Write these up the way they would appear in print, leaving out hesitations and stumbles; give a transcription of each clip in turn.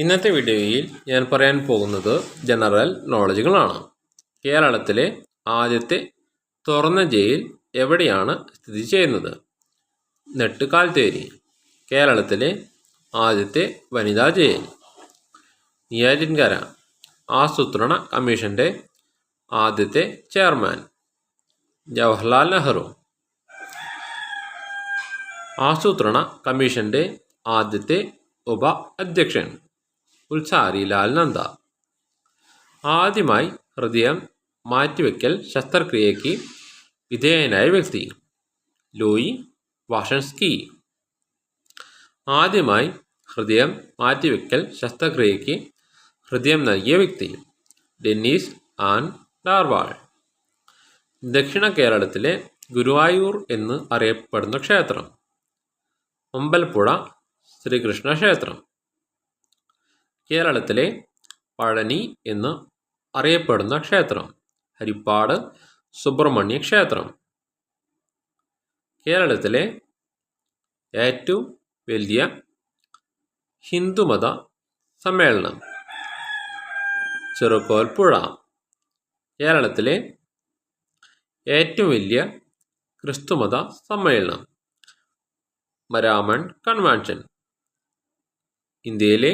ഇന്നത്തെ വീഡിയോയിൽ ഞാൻ പറയാൻ പോകുന്നത് ജനറൽ നോളജുകളാണ്. കേരളത്തിലെ ആദ്യത്തെ തുറന്ന ജയിൽ എവിടെയാണ് സ്ഥിതി ചെയ്യുന്നത്? നെട്ടുകാൽത്തേരി. കേരളത്തിലെ ആദ്യത്തെ വനിതാ ജയിൽ. നെയ്യാറ്റിൻകര. ആസൂത്രണ കമ്മീഷൻ്റെ ആദ്യത്തെ ചെയർമാൻ ജവഹർലാൽ നെഹ്റു. ആസൂത്രണ കമ്മീഷൻ്റെ ആദ്യത്തെ ഉപ അധ്യക്ഷൻ ഉത്സാരിലാൽ നന്ദ. ആദ്യമായി ഹൃദയം മാറ്റിവെക്കൽ ശസ്ത്രക്രിയയ്ക്ക് വിധേയനായ വ്യക്തി ലൂയി വാഷൻസ്കി. ആദ്യമായി ഹൃദയം മാറ്റിവെക്കൽ ശസ്ത്രക്രിയയ്ക്ക് ഹൃദയം നൽകിയ വ്യക്തി ഡെന്നീസ് ആൻ ഡാർവാൾ. ദക്ഷിണ കേരളത്തിലെ ഗുരുവായൂർ എന്ന് അറിയപ്പെടുന്ന ക്ഷേത്രം അമ്പലപ്പുഴ ശ്രീകൃഷ്ണ ക്ഷേത്രം. കേരളത്തിലെ പഴനി എന്ന് അറിയപ്പെടുന്ന ക്ഷേത്രം ഹരിപ്പാട് സുബ്രഹ്മണ്യ ക്ഷേത്രം. കേരളത്തിലെ ഏറ്റവും വലിയ ഹിന്ദുമത സമ്മേളനം ചെറുകോൽപ്പുഴ. കേരളത്തിലെ ഏറ്റവും വലിയ ക്രിസ്തുമത സമ്മേളനം മരാമൺ കൺവെൻഷൻ. ഇന്ത്യയിലെ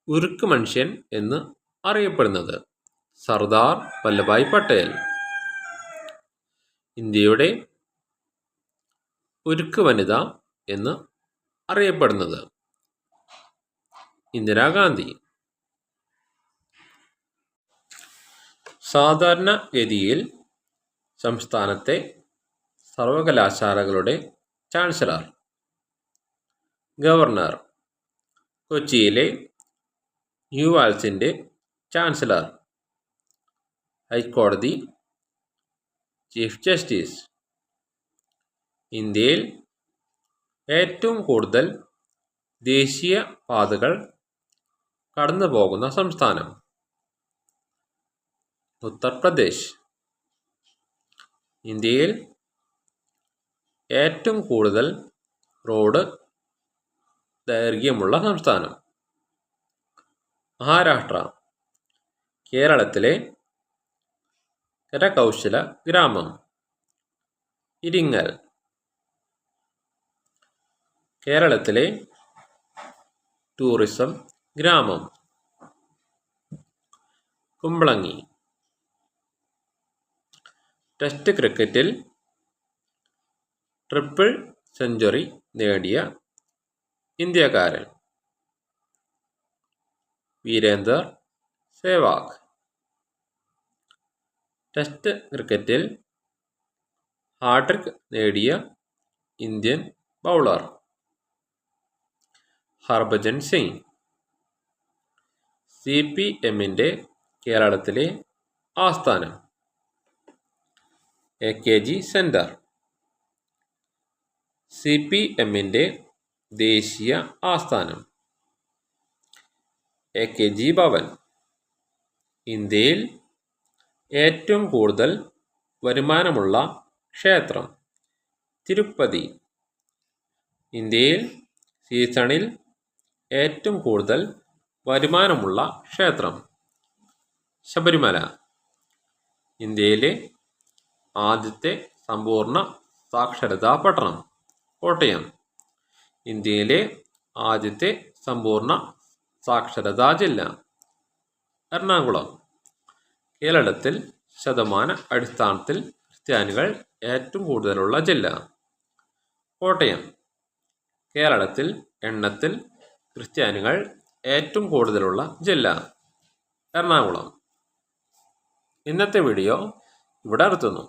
ഉരുക്ക് മനുഷ്യൻ എന്ന് അറിയപ്പെടുന്നത് സർദാർ വല്ലഭായ് പട്ടേൽ. ഇന്ത്യയുടെ ഉരുക്ക് വനിത എന്ന് അറിയപ്പെടുന്നത് ഇന്ദിരാഗാന്ധി. സാധാരണഗതിയിൽ സംസ്ഥാനത്തെ സർവകലാശാലകളുടെ ചാൻസലർ ഗവർണർ. കൊച്ചിയിലെ ന്യൂവാൽസിൻ്റെ ചാൻസലർ ഹൈക്കോടതി ചീഫ് ജസ്റ്റിസ്. ഇന്ത്യയിൽ ഏറ്റവും കൂടുതൽ ദേശീയ പാതകൾ കടന്നു പോകുന്ന സംസ്ഥാനം ഉത്തർപ്രദേശ്. ഇന്ത്യയിൽ ഏറ്റവും കൂടുതൽ റോഡ് ദൈർഘ്യമുള്ള സംസ്ഥാനം മഹാരാഷ്ട്ര. കേരളത്തിലെ കരകൗശല ഗ്രാമം ഇരിങ്ങൽ. കേരളത്തിലെ ടൂറിസം ഗ്രാമം കുമ്പളങ്ങി. ടെസ്റ്റ് ക്രിക്കറ്റിൽ ട്രിപ്പിൾ സെഞ്ചുറി നേടിയ ഇന്ത്യക്കാരൻ വീരേന്ദർ സേവാഗ്. ടെസ്റ്റ് ക്രിക്കറ്റിൽ ഹാട്രിക് നേടിയ ഇന്ത്യൻ ബൗളർ ഹർഭജൻ സിംഗ്. CPMൻ്റെ കേരളത്തിലെ ആസ്ഥാനം AKG സെൻറ്റർ. CPMൻ്റെ ദേശീയ ആസ്ഥാനം AKG ഭവൻ. ഇന്ത്യയിൽ ഏറ്റവും കൂടുതൽ വരുമാനമുള്ള ക്ഷേത്രം തിരുപ്പതി. ഇന്ത്യയിൽ സീസണിൽ ഏറ്റവും കൂടുതൽ വരുമാനമുള്ള ക്ഷേത്രം ശബരിമല. ഇന്ത്യയിലെ ആദ്യത്തെ സമ്പൂർണ്ണ സാക്ഷരതാ പട്ടണം കോട്ടയം. ഇന്ത്യയിലെ ആദ്യത്തെ സമ്പൂർണ്ണ സാക്ഷരതാ ജില്ല എറണാകുളം. കേരളത്തിൽ ശതമാന അടിസ്ഥാനത്തിൽ ക്രിസ്ത്യാനികൾ ഏറ്റവും കൂടുതലുള്ള ജില്ല കോട്ടയം. കേരളത്തിൽ എണ്ണത്തിൽ ക്രിസ്ത്യാനികൾ ഏറ്റവും കൂടുതലുള്ള ജില്ല എറണാകുളം. ഇന്നത്തെ വീഡിയോ ഇവിടെ നിർത്തുന്നു.